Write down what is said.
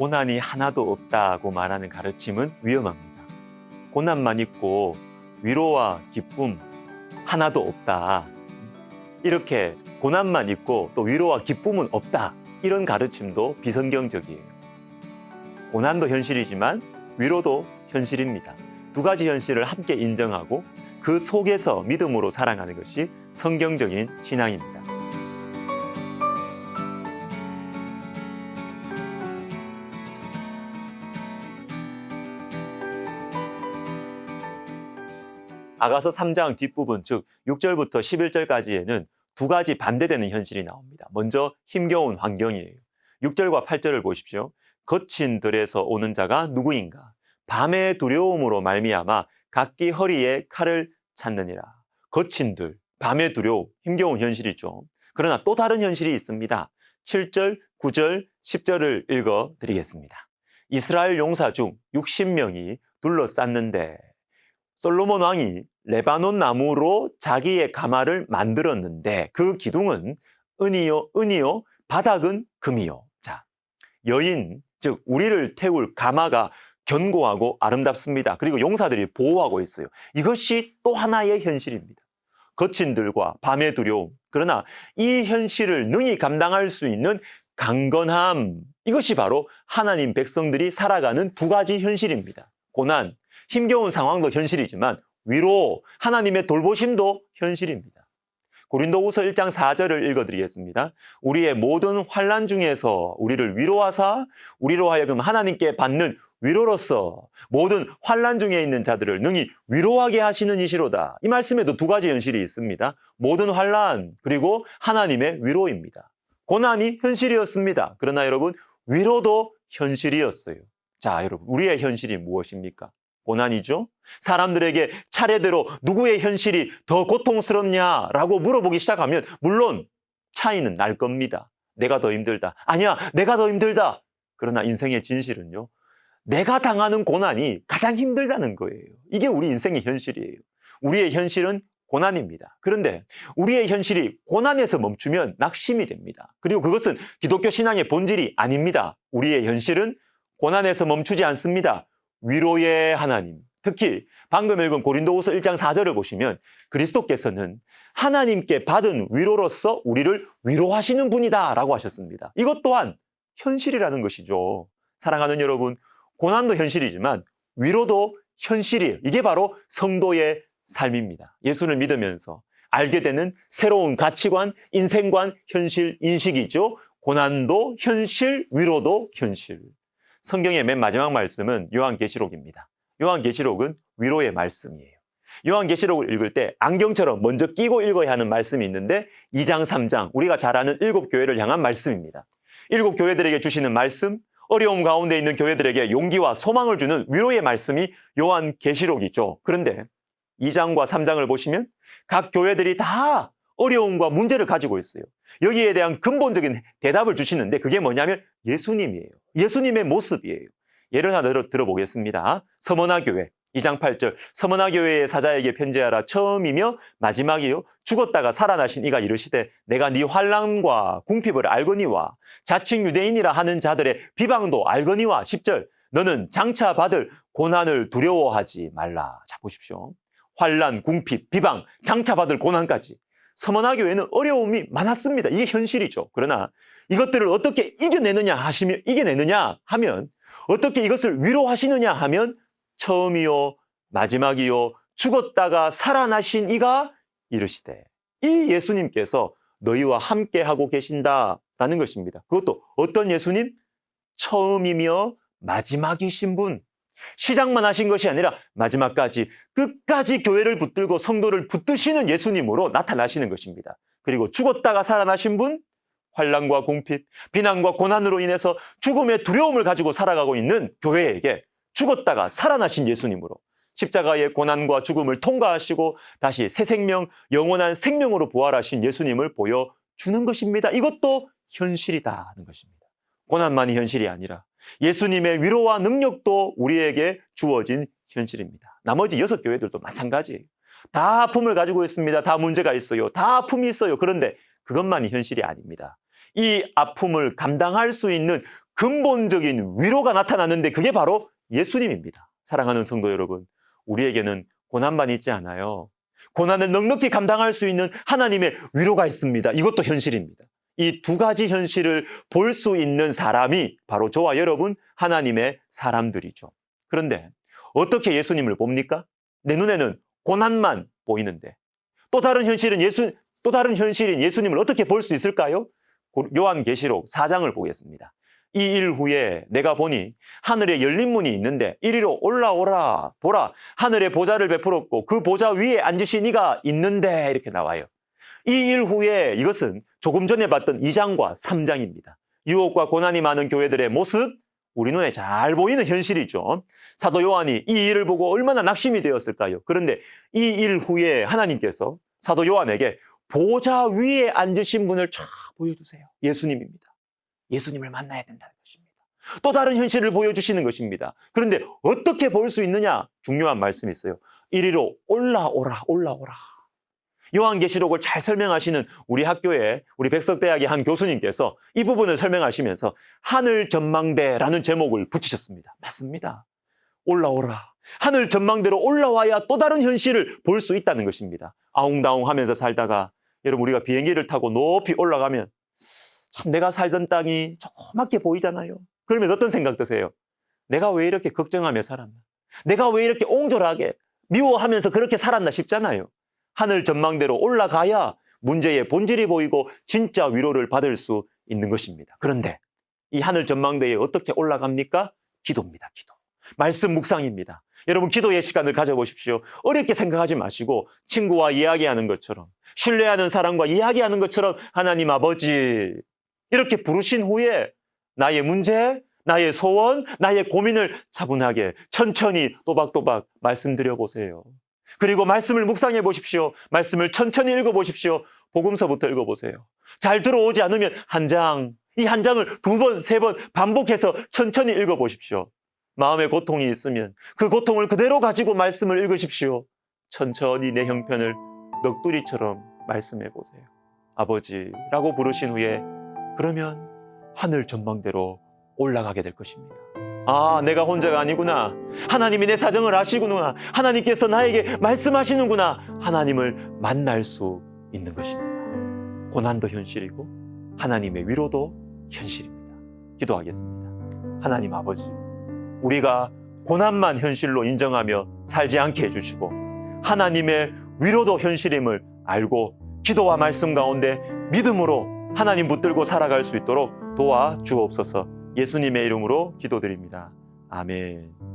고난이 하나도 없다고 말하는 가르침은 위험합니다. 고난만 있고 위로와 기쁨 하나도 없다. 이렇게 고난만 있고 또 위로와 기쁨은 없다. 이런 가르침도 비성경적이에요. 고난도 현실이지만 위로도 현실입니다. 두 가지 현실을 함께 인정하고 그 속에서 믿음으로 살아가는 것이 성경적인 신앙입니다. 아가서 3장 뒷부분, 즉 6절부터 11절까지에는 두 가지 반대되는 현실이 나옵니다. 먼저 힘겨운 환경이에요. 6절과 8절을 보십시오. 거친 들에서 오는 자가 누구인가? 밤의 두려움으로 말미암아 각기 허리에 칼을 찾느니라. 거친 들, 밤의 두려움, 힘겨운 현실이죠. 그러나 또 다른 현실이 있습니다. 7절, 9절, 10절을 읽어드리겠습니다. 이스라엘 용사 중 60명이 둘러쌌는데 솔로몬 왕이 레바논 나무로 자기의 가마를 만들었는데 그 기둥은 은이요, 바닥은 금이요. 자, 여인, 즉 우리를 태울 가마가 견고하고 아름답습니다. 그리고 용사들이 보호하고 있어요. 이것이 또 하나의 현실입니다. 거친 들과 밤의 두려움. 그러나 이 현실을 능히 감당할 수 있는 강건함. 이것이 바로 하나님 백성들이 살아가는 두 가지 현실입니다. 고난, 힘겨운 상황도 현실이지만 위로, 하나님의 돌보심도 현실입니다. 고린도후서 1장 4절을 읽어드리겠습니다. 우리의 모든 환난 중에서 우리를 위로하사 우리로 하여금 하나님께 받는 위로로서 모든 환난 중에 있는 자들을 능히 위로하게 하시는 이시로다. 이 말씀에도 두 가지 현실이 있습니다. 모든 환난 그리고 하나님의 위로입니다. 고난이 현실이었습니다. 그러나 여러분 위로도 현실이었어요. 자, 여러분 우리의 현실이 무엇입니까? 고난이죠. 사람들에게 차례대로 누구의 현실이 더 고통스럽냐라고 물어보기 시작하면 물론 차이는 날 겁니다. 내가 더 힘들다. 아니야, 내가 더 힘들다. 그러나 인생의 진실은요. 내가 당하는 고난이 가장 힘들다는 거예요. 이게 우리 인생의 현실이에요. 우리의 현실은 고난입니다. 그런데 우리의 현실이 고난에서 멈추면 낙심이 됩니다. 그리고 그것은 기독교 신앙의 본질이 아닙니다. 우리의 현실은 고난에서 멈추지 않습니다. 위로의 하나님, 특히 방금 읽은 고린도후서 1장 4절을 보시면 그리스도께서는 하나님께 받은 위로로서 우리를 위로하시는 분이다 라고 하셨습니다. 이것 또한 현실이라는 것이죠. 사랑하는 여러분, 고난도 현실이지만 위로도 현실이에요. 이게 바로 성도의 삶입니다. 예수를 믿으면서 알게 되는 새로운 가치관, 인생관, 현실, 인식이죠. 고난도 현실, 위로도 현실. 성경의 맨 마지막 말씀은 요한계시록입니다. 요한계시록은 위로의 말씀이에요. 요한계시록을 읽을 때 안경처럼 먼저 끼고 읽어야 하는 말씀이 있는데 2장, 3장, 우리가 잘 아는 7교회를 향한 말씀입니다. 7교회들에게 주시는 말씀, 어려움 가운데 있는 교회들에게 용기와 소망을 주는 위로의 말씀이 요한계시록이죠. 그런데 2장과 3장을 보시면 각 교회들이 다 어려움과 문제를 가지고 있어요. 여기에 대한 근본적인 대답을 주시는데 그게 뭐냐면 예수님이에요. 예수님의 모습이에요. 예를 하나 들어보겠습니다. 서머나 교회 2장 8절 서머나 교회의 사자에게 편지하라. 처음이며 마지막이요 죽었다가 살아나신 이가 이르시되 내가 네 환난과 궁핍을 알거니와 자칭 유대인이라 하는 자들의 비방도 알거니와 10절 너는 장차 받을 고난을 두려워하지 말라. 자 보십시오. 환난, 궁핍, 비방, 장차 받을 고난까지. 서머나 교회는 어려움이 많았습니다. 이게 현실이죠. 그러나 이것들을 어떻게 이겨내느냐 하면 어떻게 이것을 위로하시느냐 하면 처음이요 마지막이요 죽었다가 살아나신 이가 이르시되 이 예수님께서 너희와 함께하고 계신다라는 것입니다. 그것도 어떤 예수님? 처음이며 마지막이신 분. 시작만 하신 것이 아니라 마지막까지 끝까지 교회를 붙들고 성도를 붙드시는 예수님으로 나타나시는 것입니다. 그리고 죽었다가 살아나신 분, 환난과 궁핍, 비난과 고난으로 인해서 죽음의 두려움을 가지고 살아가고 있는 교회에게 죽었다가 살아나신 예수님으로 십자가의 고난과 죽음을 통과하시고 다시 새 생명, 영원한 생명으로 부활하신 예수님을 보여주는 것입니다. 이것도 현실이다는 것입니다. 고난만이 현실이 아니라 예수님의 위로와 능력도 우리에게 주어진 현실입니다. 나머지 6교회들도 마찬가지예요. 다 아픔을 가지고 있습니다. 다 문제가 있어요. 다 아픔이 있어요. 그런데 그것만이 현실이 아닙니다. 이 아픔을 감당할 수 있는 근본적인 위로가 나타나는데 그게 바로 예수님입니다. 사랑하는 성도 여러분, 우리에게는 고난만 있지 않아요. 고난을 넉넉히 감당할 수 있는 하나님의 위로가 있습니다. 이것도 현실입니다. 이 두 가지 현실을 볼 수 있는 사람이 바로 저와 여러분 하나님의 사람들이죠. 그런데 어떻게 예수님을 봅니까? 내 눈에는 고난만 보이는데 또 다른 현실인 예수님을 어떻게 볼 수 있을까요? 요한계시록 4장을 보겠습니다. 이 일 후에 내가 보니 하늘에 열린 문이 있는데 이리로 올라오라 보라 하늘에 보좌를 베풀었고 그 보좌 위에 앉으신 이가 있는데 이렇게 나와요. 이 일 후에 이것은 조금 전에 봤던 2장과 3장입니다. 유혹과 고난이 많은 교회들의 모습, 우리 눈에 잘 보이는 현실이죠. 사도 요한이 이 일을 보고 얼마나 낙심이 되었을까요? 그런데 이 일 후에 하나님께서 사도 요한에게 보좌 위에 앉으신 분을 쫙 보여주세요. 예수님입니다. 예수님을 만나야 된다는 것입니다. 또 다른 현실을 보여주시는 것입니다. 그런데 어떻게 볼 수 있느냐? 중요한 말씀이 있어요. 이리로 올라오라, 올라오라. 요한계시록을 잘 설명하시는 우리 학교의 우리 백석대학의 한 교수님께서 이 부분을 설명하시면서 하늘 전망대라는 제목을 붙이셨습니다. 맞습니다. 올라오라. 하늘 전망대로 올라와야 또 다른 현실을 볼 수 있다는 것입니다. 아웅다웅 하면서 살다가 여러분 우리가 비행기를 타고 높이 올라가면 참 내가 살던 땅이 조그맣게 보이잖아요. 그러면 어떤 생각 드세요? 내가 왜 이렇게 걱정하며 살았나? 내가 왜 이렇게 옹졸하게 미워하면서 그렇게 살았나 싶잖아요. 하늘 전망대로 올라가야 문제의 본질이 보이고 진짜 위로를 받을 수 있는 것입니다. 그런데 이 하늘 전망대에 어떻게 올라갑니까? 기도입니다. 기도. 말씀 묵상입니다. 여러분 기도의 시간을 가져보십시오. 어렵게 생각하지 마시고 친구와 이야기하는 것처럼 신뢰하는 사람과 이야기하는 것처럼 하나님 아버지 이렇게 부르신 후에 나의 문제, 나의 소원, 나의 고민을 차분하게 천천히 또박또박 말씀드려보세요. 그리고 말씀을 묵상해 보십시오. 말씀을 천천히 읽어보십시오. 복음서부터 읽어보세요. 잘 들어오지 않으면 이 한 장을 2번, 3번 반복해서 천천히 읽어보십시오. 마음의 고통이 있으면 그 고통을 그대로 가지고 말씀을 읽으십시오. 천천히 내 형편을 넋두리처럼 말씀해 보세요. 아버지라고 부르신 후에 그러면 하늘 전망대로 올라가게 될 것입니다. 아, 내가 혼자가 아니구나. 하나님이 내 사정을 아시구나. 하나님께서 나에게 말씀하시는구나. 하나님을 만날 수 있는 것입니다. 고난도 현실이고 하나님의 위로도 현실입니다. 기도하겠습니다. 하나님 아버지, 우리가 고난만 현실로 인정하며 살지 않게 해주시고 하나님의 위로도 현실임을 알고 기도와 말씀 가운데 믿음으로 하나님 붙들고 살아갈 수 있도록 도와주옵소서. 예수님의 이름으로 기도드립니다. 아멘.